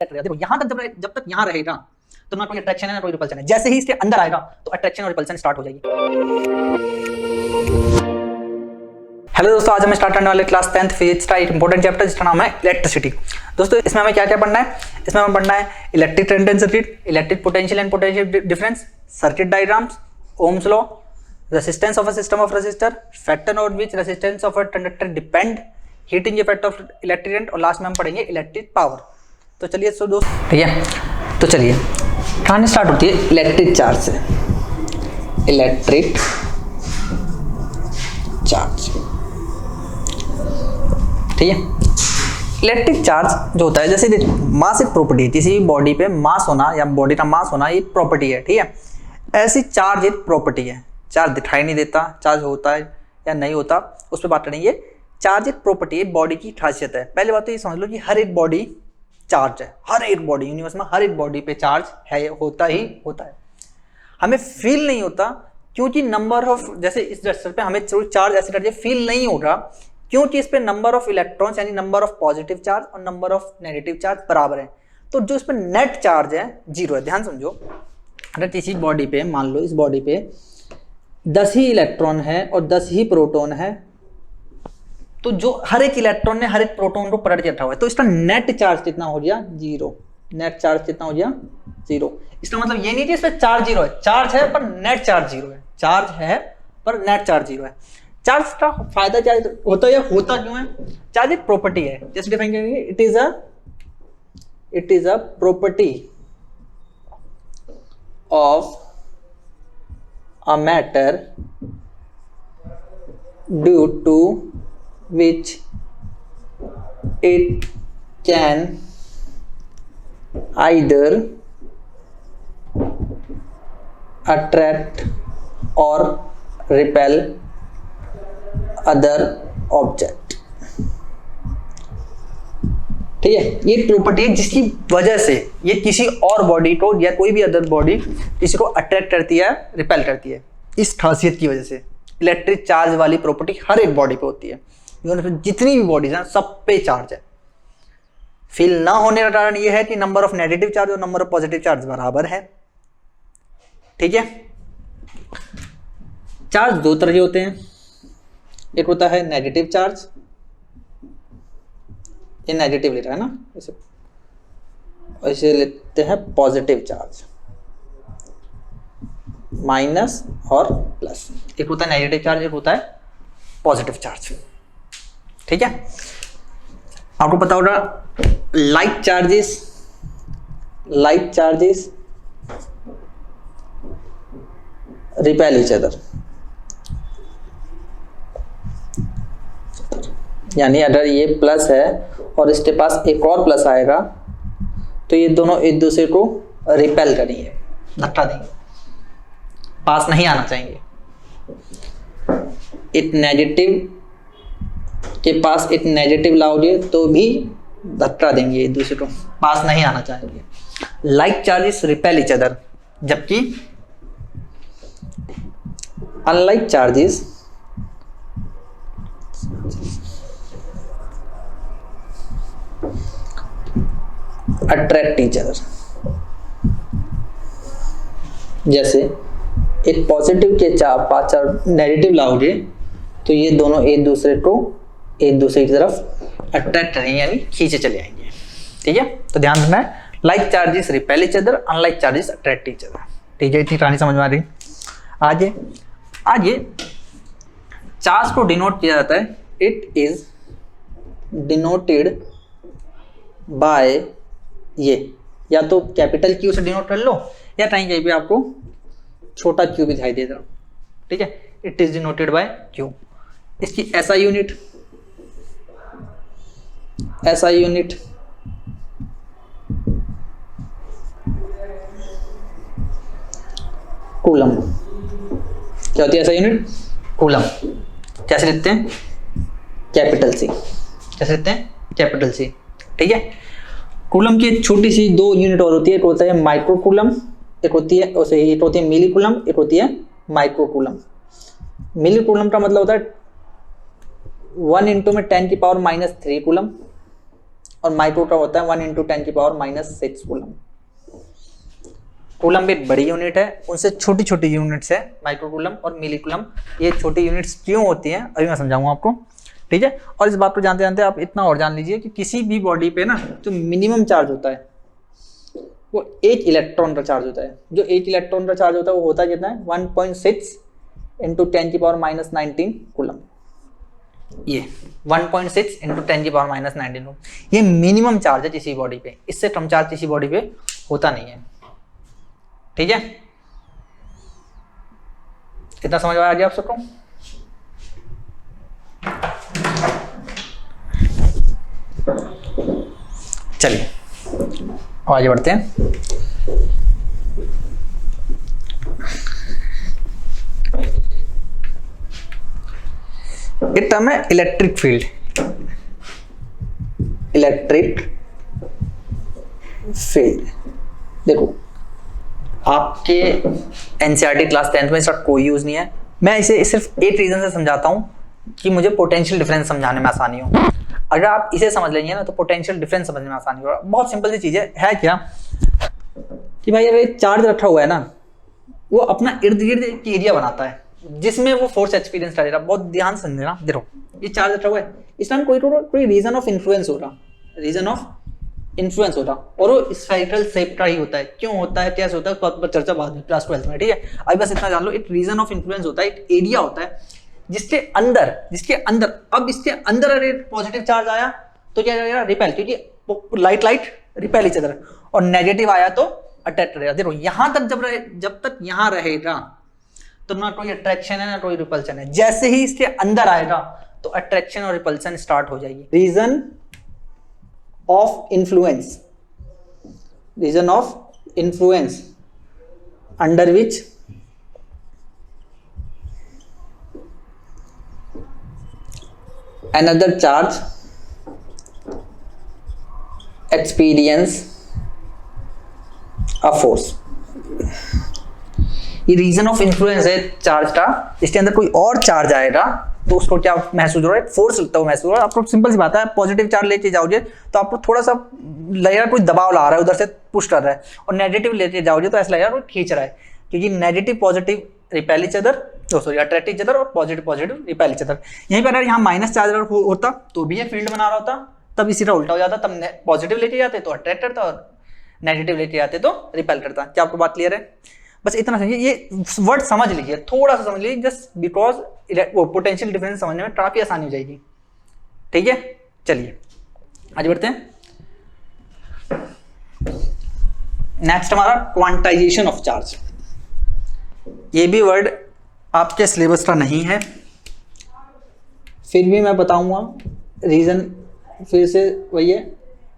देखो यहाँ तक जब तक यहाँ रहेगा तो ना कोई अट्रैक्शन है ना कोई रिपल्शन है। जैसे ही इसके अंदर आएगा तो अट्रैक्शन और रिपल्शन स्टार्ट हो जाएगी। हेलो दोस्तों, आज हम स्टार्ट करने वाले क्लास 10th फिजिक्स का एक इंपॉर्टेंट चैप्टर जिसका नाम है इलेक्ट्रिसिटी। दोस्तों इसमें हमें क्या क्या पढ़ना है? इसमें हमें पढ़ना है electric current and circuit, electric potential and potential difference, circuit diagrams, Ohm's law, resistance of a system of resistor, factor on which resistance of a conductor depend, heating effect of electric current और last में हम पढ़ेंगे electric power. तो चलिए दोस्त, ठीक है, तो चलिए कहानी स्टार्ट होती है इलेक्ट्रिक चार्ज से। इलेक्ट्रिक चार्ज, ठीक है। इलेक्ट्रिक चार्ज जो होता है, जैसे मास एक प्रॉपर्टी है, किसी भी बॉडी पे मास होना या बॉडी का मास होना एक प्रॉपर्टी है, ठीक है। ऐसी चार्ज एक प्रॉपर्टी है। चार्ज दिखाई नहीं देता, चार्ज होता है या नहीं होता उस पर बात करेंगे। चार्ज एक प्रॉपर्टी है, बॉडी की खासियत है। पहले बात तो ये समझ लो कि हर एक बॉडी चार्ज है, हर एक बॉडी यूनिवर्स में हर एक बॉडी पे चार्ज है, होता ही होता है। हमें फील नहीं होता क्योंकि नंबर ऑफ, जैसे इस रजिस्टर पे हमें चार्ज ऐसे करके फील नहीं होगा क्योंकि इस पे नंबर ऑफ इलेक्ट्रॉन्स यानी नंबर ऑफ पॉजिटिव चार्ज और नंबर ऑफ नेगेटिव चार्ज बराबर है। तो जो इस पे नेट चार्ज है 0 है। ध्यान समझो, अगर किसी बॉडी पे, मान लो इस बॉडी पे 10 ही इलेक्ट्रॉन है और 10 ही प्रोटॉन है, तो जो हर एक इलेक्ट्रॉन ने हर एक प्रोटॉन को पलट के रखा हुआ है, तो इसका नेट चार्ज कितना हो गया? 0। नेट चार्ज कितना हो गया? 0। इसका मतलब ये नहीं कि इस पे चार्ज 0 है, चार्ज है पर नेट चार्ज 0 है। चार्ज है पर नेट चार्ज 0 है। चार्ज का फायदा क्या होता है या होता क्यों है? चार्ज एक प्रॉपर्टी है। जैसे डिफाइन करेंगे, it is a property of a matter due to which it can either attract or repel other object। ठीक है, ये प्रॉपर्टी है जिसकी वजह से ये किसी और बॉडी को या कोई भी अदर बॉडी किसी को अट्रैक्ट करती है, रिपेल करती है। इस खासियत की वजह से इलेक्ट्रिक चार्ज वाली प्रॉपर्टी हर एक बॉडी पे होती है। जितनी भी बॉडीज हैं सब पे चार्ज है। फील ना होने का कारण यह है कि नंबर ऑफ नेगेटिव चार्ज और नंबर ऑफ पॉजिटिव चार्ज बराबर है, ठीक है। चार्ज दो तरह के होते हैं, एक होता है नेगेटिव चार्ज, ये नेगेटिव ले रहा है ना, इसे लेते हैं पॉजिटिव चार्ज, माइनस और प्लस। एक होता है नेगेटिव चार्ज, एक होता है पॉजिटिव चार्ज, ठीक है। आपको पता होगा like charges repel each other, यानी अगर ये प्लस है और इसके पास एक और प्लस आएगा तो ये दोनों एक दूसरे को रिपेल करेंगे, धक्का देंगे, पास नहीं आना चाहेंगे। एक नेगेटिव के पास एक नेगेटिव लाओगे तो भी धक्का देंगे, एक दूसरे को पास नहीं आना चाहेंगे। Like charges repel each other, जबकि unlike charges attract each other. जैसे एक पॉजिटिव के पास नेगेटिव लाओगे तो ये दोनों एक दूसरे की तरफ अट्रैक्ट करेंगे, यानी खींचे चले आएंगे, ठीक है। तो ध्यान रखना है, like charges repel each other, unlike charges attract each other, ठीक है। इतनी कहानी समझ में आ रही। आगे चार्ज को डिनोट किया जाता है, इट इज डिनोटेड बाय, ये या तो कैपिटल क्यू से डिनोट कर लो या कहीं पे आपको छोटा क्यू भी दिखाई देगा, ठीक है। It is denoted by Q. इसकी एसआई यूनिट कूलम। क्या होती है एसआई यूनिट? कूलम। कैसे लिखते हैं? Capital C. कैसे लिखते हैं? कैपिटल सी, ठीक है। कूलम की एक छोटी सी 2 यूनिट और होती है, एक होता है माइक्रो कूलम, एक होती है मिली कूलम, एक होती है माइक्रो कूलम। मिली कूलम का मतलब होता है 1 × 10⁻³ कूलम, और माइक्रोकूलम होता है 1 × 10⁻⁻6 कूलम। कूलम भी एक बड़ी यूनिट है, उनसे छोटी छोटी यूनिट्स है माइक्रोकूलम और मिलीकूलम। ये छोटी यूनिट्स क्यों होती हैं अभी मैं समझाऊंगा आपको, ठीक है। और इस बात को जानते जानते आप इतना और जान लीजिए कि किसी भी बॉडी पे ना जो मिनिमम चार्ज होता है वो 1 इलेक्ट्रॉन का चार्ज होता है। जो 1 इलेक्ट्रॉन का चार्ज होता है वो होता है कितना है 1.6 × 10⁻⁻19 कूलम। ये 1.6 × 10⁻⁻19 कूलम, ये मिनिमम चार्ज है किसी बॉडी पे, इससे कम चार्ज किसी बॉडी पे होता नहीं है, ठीक है। इतना समझ में आ गया आप सबको? चलिए आगे बढ़ते हैं। ये टर्म है इलेक्ट्रिक फील्ड। इलेक्ट्रिक फील्ड देखो आपके एनसीईआरटी क्लास 10th में इसका कोई यूज नहीं है। मैं इसे सिर्फ एक रीजन से समझाता हूं कि मुझे पोटेंशियल डिफरेंस समझाने में आसानी हो। अगर आप इसे समझ लेंगे ना तो पोटेंशियल डिफरेंस समझने में आसानी होगा। बहुत सिंपल सी चीज है क्या कि भाई अगर चार्ज रखा हुआ है ना वो अपना इर्द गिर्द एक एरिया बनाता है जिसमें वो फोर्स एक्सपीरियंस करेगा। बहुत ध्यान से समझना। देखो ये चार्ज रखा हुआ है, इस टाइम कोई रीजन ऑफ इन्फ्लुएंस हो रहा, रीजन ऑफ इन्फ्लुएंस होता और वो स्फेरिकल शेप का ही होता है। क्यों होता है, कैसे होता है, तो चर्चा बाद में क्लास 12th में, ठीक है। अभी बस इतना जान लो, एक रीजन ऑफ इन्फ्लुएंस होता है, एक एरिया होता है जिसके अंदर अब इसके अंदर अगर पॉजिटिव चार्ज आया तो क्या जाएगा रिपेल, क्योंकि लाइट रिपेल इच अदर, और नेगेटिव आया तो अट्रैक्ट रहेगा। देखो यहां तक जब तक यहां रहेगा तो ना कोई अट्रैक्शन है ना कोई रिपल्शन है। जैसे ही इसके अंदर आएगा तो अट्रैक्शन और रिपल्शन स्टार्ट हो जाएगी। Region of influence under which another charge experience a force। ये रीजन ऑफ इन्फ्लुएंस है चार्ज का। इसके अंदर कोई और चार्ज आएगा तो उसको क्या महसूस हो रहा है, फोर्स लगता है, महसूस हो रहा है। आपको सिंपल सी बात है, पॉजिटिव चार्ज लेके जाओगे तो आपको थोड़ा सा लगेगा कोई दबाव ला रहा है, उधर से पुश कर रहा है, और नेगेटिव लेके जाओगे तो ऐसा लगेगा कोई खींच रहा है, क्योंकि negative positive repel each other, attract each other, और पॉजिटिव रिपेल इच अदर। यहीं पर अगर यहाँ माइनस चार्ज होता तो भी ये फील्ड बना रहा होता, तब इसी तरह उल्टा हो जाता, तब पॉजिटिव लेके जाते तो अट्रैक्ट करता और नेगेटिव लेके जाते तो रिपेल करता। क्या आपको बात क्लियर है? बस इतना समझिए, ये वर्ड समझ लीजिए, थोड़ा सा समझ लीजिए, जस्ट बिकॉज पोटेंशियल डिफरेंस समझने में काफी आसानी हो जाएगी, ठीक है। चलिए आगे बढ़ते हैं। नेक्स्ट हमारा क्वांटाइजेशन ऑफ चार्ज। ये भी वर्ड आपके सिलेबस का नहीं है, फिर भी मैं बताऊंगा। रीजन फिर से वही है,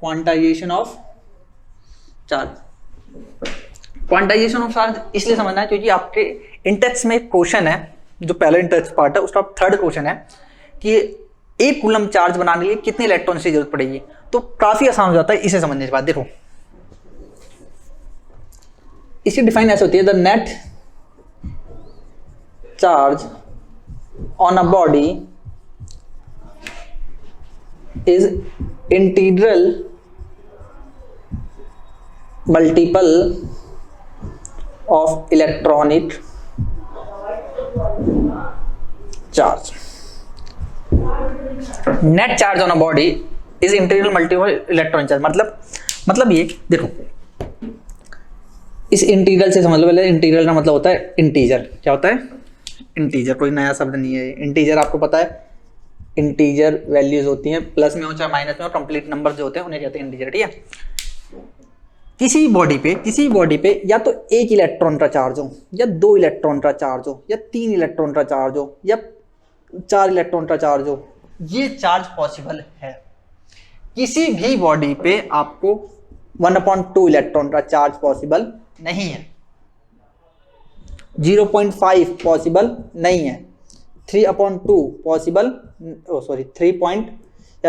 quantization of charge. Quantization of charge इसलिए समझना है क्योंकि आपके इंटेक्स में एक क्वेश्चन है, जो पहला इंटेक्स पार्ट है उसका थर्ड क्वेश्चन है कि 1 कूलम चार्ज बनाने के लिए कितने इलेक्ट्रॉन की जरूरत पड़ेगी। तो काफी आसान हो जाता है इसे समझने के बाद। देखो इसकी डिफाइन ऐसे होती है, the net charge on a body is integral multiple of electronic charge. Net charge on a body is integral multiple electronic charge. मतलब ये देखो, इस इंटीग्रल से समझ लो। पहले इंटीग्रल का मतलब होता है इंटीजर। क्या होता है? इंटीजर। कोई नया शब्द नहीं है। इंटीजर आपको पता है, इंटीजर वैल्यूज होती हैं, प्लस में हो चाहे माइनस में हो, कंप्लीट नंबर जो होते हैं उन्हें कहते हैं इंटीजर, ठीक है। किसी बॉडी पे या तो 1 इलेक्ट्रॉन का चार्ज हो, या 2 इलेक्ट्रॉन का चार्ज हो, या 3 इलेक्ट्रॉन का चार्ज हो, या 4 इलेक्ट्रॉन का चार्ज हो, ये चार्ज पॉसिबल है। किसी भी बॉडी पे आपको 1/2 इलेक्ट्रॉन का चार्ज पॉसिबल नहीं है, 0.5 पॉसिबल नहीं है, 3/2 पॉसिबल,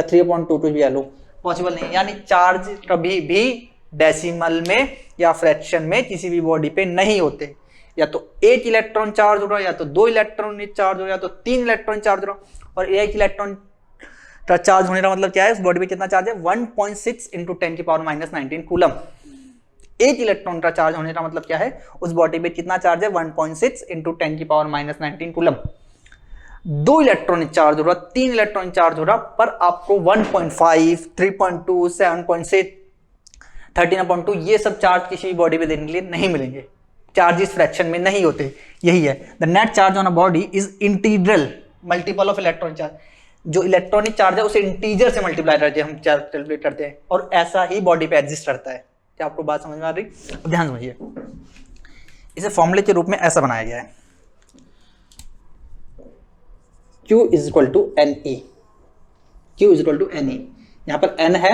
3.2 भी लो पॉसिबल नहीं है। यानी चार्ज कभी भी डेसिमल में या फ्रैक्शन में किसी भी बॉडी पे नहीं होते। या तो 1 इलेक्ट्रॉन चार्ज हो रहा, या तो 2 इलेक्ट्रॉन चार्ज हो, या तो 3 इलेक्ट्रॉन चार्ज हो रहा। और 1 इलेक्ट्रॉन चार्ज होने का मतलब क्या है, उस बॉडी पे कितना चार्ज है, 1.6 इंटू 10 की पावर माइनस 19 कूलम। एक इलेक्ट्रॉन का चार्ज होने का मतलब क्या है, उस बॉडी पे कितना चार्ज है, 1.6 इंटू 10 की power minus 19 coulomb. 2 electron charge हो रहा, 3 इलेक्ट्रॉन चार्ज हो रहा, पर आपको 1.5, 3.2, 7.6, 13.2 ये सब चार्ज किसी भी बॉडी पे देने के लिए नहीं मिलेंगे, चार्जेस फ्रैक्शन में नहीं होते। यही है the net charge on a body is integral multiple of electron charge. जो इलेक्ट्रॉनिक चार्ज है उसे इंटीजर से मल्टीप्लाई करके हम चार्ज कैलकुलेट करते हैं, और ऐसा ही बॉडी पे एग्जिस्ट करता है। क्या आपको बात समझ में आ रही? अब ध्यान समझिए, इसे फॉर्मूले के रूप में ऐसा बनाया गया है, Q is equal to NE। Q is equal to NE, यहां पर N है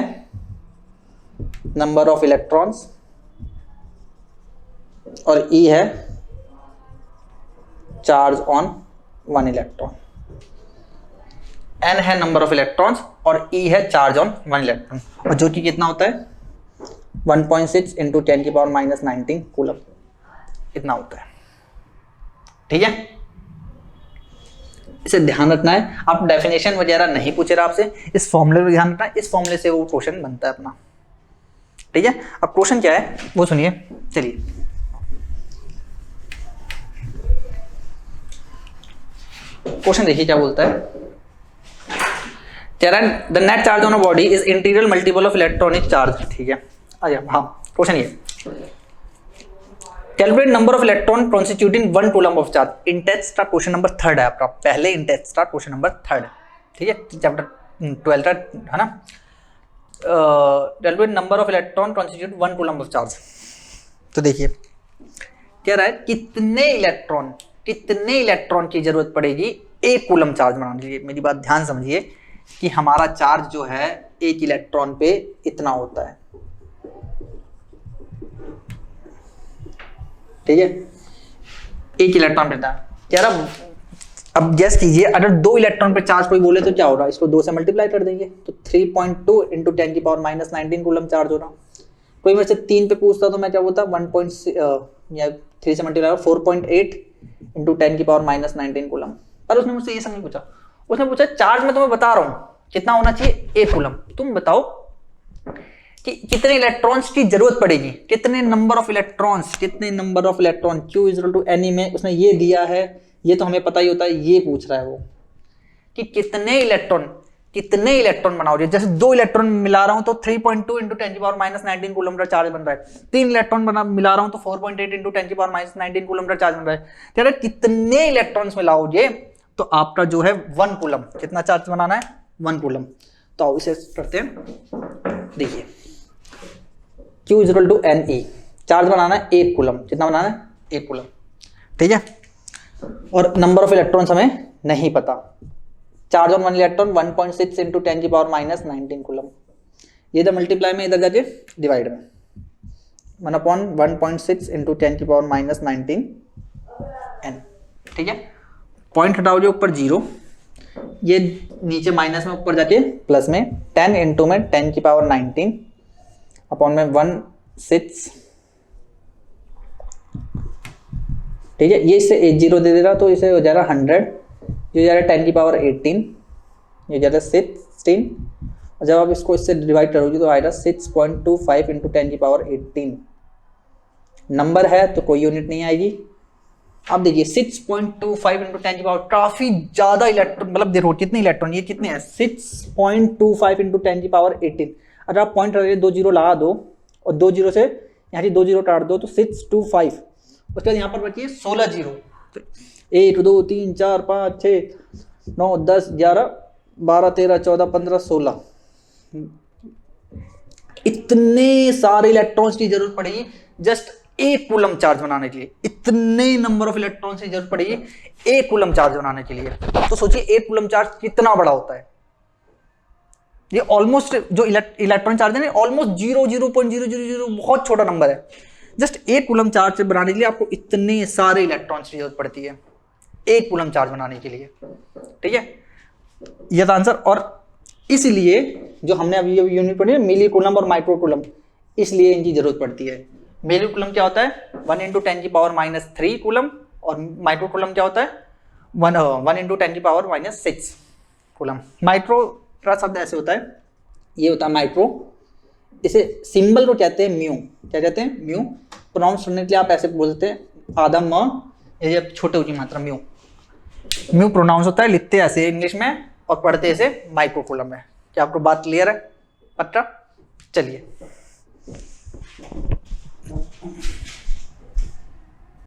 नंबर ऑफ इलेक्ट्रॉन्स और E है चार्ज ऑन 1 इलेक्ट्रॉन। N है नंबर ऑफ इलेक्ट्रॉन्स और E है चार्ज ऑन 1 इलेक्ट्रॉन, और जो कि कितना होता है 1.6 इंटू 10 की पावर माइनस 19 कूलम, इतना होता है। ठीक है, इसे ध्यान रखना है। आप डेफिनेशन वगैरह नहीं पूछे रहा आपसे, इस फॉर्मूले पर ध्यान रखना है, इस फॉर्मूले से वो क्वेश्चन बनता है अपना। ठीक है, अब क्वेश्चन क्या है वो सुनिए। चलिए क्वेश्चन देखिए क्या बोलता है। The net charge on a body is integral multiple of electronic charge. ठीक है, हाँ क्वेश्चन ये, calculate number of electron constituting 1 coulomb of charge. Intex का क्वेश्चन नंबर 3 है आपका, पहले इंटेक्स का क्वेश्चन नंबर 3। ठीक है, चैप्टर 12 है ना। Calculate number of electron constitute 1 coulomb of charge. तो देखिए कह रहा है कितने इलेक्ट्रॉन की जरूरत पड़ेगी 1 कूलम चार्ज बनाने के लिए। मेरी बात ध्यान समझिए कि हमारा चार्ज जो है 1 इलेक्ट्रॉन पे इतना होता है। ठीक है, 1 इलेक्ट्रॉन पे था यार। अब गैस कीजिए, अगर 2 इलेक्ट्रॉन पे चार्ज कोई बोले तो क्या होगा, इसको 2 से मल्टीप्लाई कर देंगे तो 3.2 इंटू 10 की पावर माइनस 19 कूलम चार्ज हो रहा। कोई मेरे से 3 पे पूछता तो मैं क्या बोलता, 3 से मल्टीप्लाई 4.8 इंटू 10 की पावर माइनस 19 कूलम। पर उसने मुझसे ये समझ पूछा, उसने पूछा चार्ज मैं तुम्हें बता रहा हूं कितना होना चाहिए, 1 कूलम। तुम बताओ कि कितने इलेक्ट्रॉन्स की जरूरत पड़ेगी, कितने number of electrons, Q is equal to NE में उसने ये दिया है, ये तो हमें पता ही होता है। ये पूछ रहा है वो कि कितने इलेक्ट्रॉन बनाओगे। जैसे 2 इलेक्ट्रॉन मिला रहा हूं तो 3.2 इंटू 10 की पावर माइनस 19 कूलम का चार्ज बन रहा है। 3 इलेक्ट्रॉन मिला रहा हूं तो 4.8 इंटू 10 की पावर माइनस 19 कूलम का चार्ज बन रहा है। तो कितने इलेक्ट्रॉन्स मिलाओगे तो आपका जो है 1 कूलम, कितना चार्ज बनाना है, 1 कूलम। तो आओ इसे करते हैं। देखिए Q is equal to NE, charge बनाना है 1 कूलम। कितना बनाना है, 1 कूलम। ठीक है, और नंबर ऑफ इलेक्ट्रॉन्स हमें नहीं पता। चार्ज ऑन 1 इलेक्ट्रॉन 1.6 इंटू 10 की पावर माइनस 19 कूलम। ये तो मल्टीप्लाई में इधर जाके डिवाइड में 1/1.6 इंटू 10 की पावर माइनस 19 n। ठीक है, पॉइंट हटाओ जो ऊपर 0, ये नीचे माइनस में, ऊपर जाके प्लस में 10 इंटू में 10 की पावर 19 अपॉन में 1/6। ठीक है, ये इससे 0 दे दे रहा तो इसे हो जाएगा 100, ये हो जाएगा 10 की पावर 18, ये हो जाएगा 16, और जब आप इसको इससे डिवाइड करोगे तो आएगा 6.25 इंटू 10 की पावर 18। नंबर है तो कोई यूनिट नहीं आएगी। अब देखिए 6.25 इंटू 10 की पावर, काफी ज्यादा इलेक्ट्रॉन, मतलब देखो कितने इलेक्ट्रॉन, ये कितने हैं 6.25 इंटू 10 की पावर 18। अगर आप पॉइंट रखिए 2 0 लगा दो और 2 0 से यहाँ से 2 0 काट दो तो 625, उसके बाद यहाँ पर बचिए 16 0। 1 2 3 4 5 6 9 10 11 12 13 14 15 16, इतने सारे इलेक्ट्रॉन्स की जरूरत पड़ेगी जस्ट 1 कूलम चार्ज बनाने के लिए। इतने नंबर ऑफ इलेक्ट्रॉन्स की जरूरत पड़ेगी 1 कूलम चार्ज बनाने के लिए। तो सोचिए 1 कूलम चार्ज कितना बड़ा होता है। ये ऑलमोस्ट जो इलेक्ट्रॉन चार्ज है ना, ऑलमोस्ट 0.0000 बहुत छोटा नंबर है। जस्ट 1 कूलम चार्ज बनाने के लिए आपको इतने सारे इलेक्ट्रॉन्स की जरूरत पड़ती है 1 कूलम चार्ज बनाने के लिए। ठीक है, यह आंसर। और इसलिए जो हमने अभी यूनिट पढ़ी है मिली कूलम और माइक्रो कूलम, इसलिए इनकी जरूरत पड़ती है। मिली कूलम क्या होता है 1 इंटू 10 की पावर माइनस 3 कूलम, और माइक्रो कूलम क्या होता है 1 इंटू 10 की पावर माइनस 6 कूलम। माइक्रो पटरा शब्द ऐसे होता है, ये होता है माइक्रो, इसे सिंबल को कहते हैं म्यू, क्या कहते हैं म्यू। प्रोनाउंस सुनने के लिए आप ऐसे बोलते हैं आधा म, ये छोटे ऊंची मात्रा म्यू, म्यू प्रोनाउंस होता है, लिखते हैं ऐसे इंग्लिश में और पढ़ते ऐसे माइक्रोकुलम में। क्या आपको बात क्लियर है पटरा? चलिए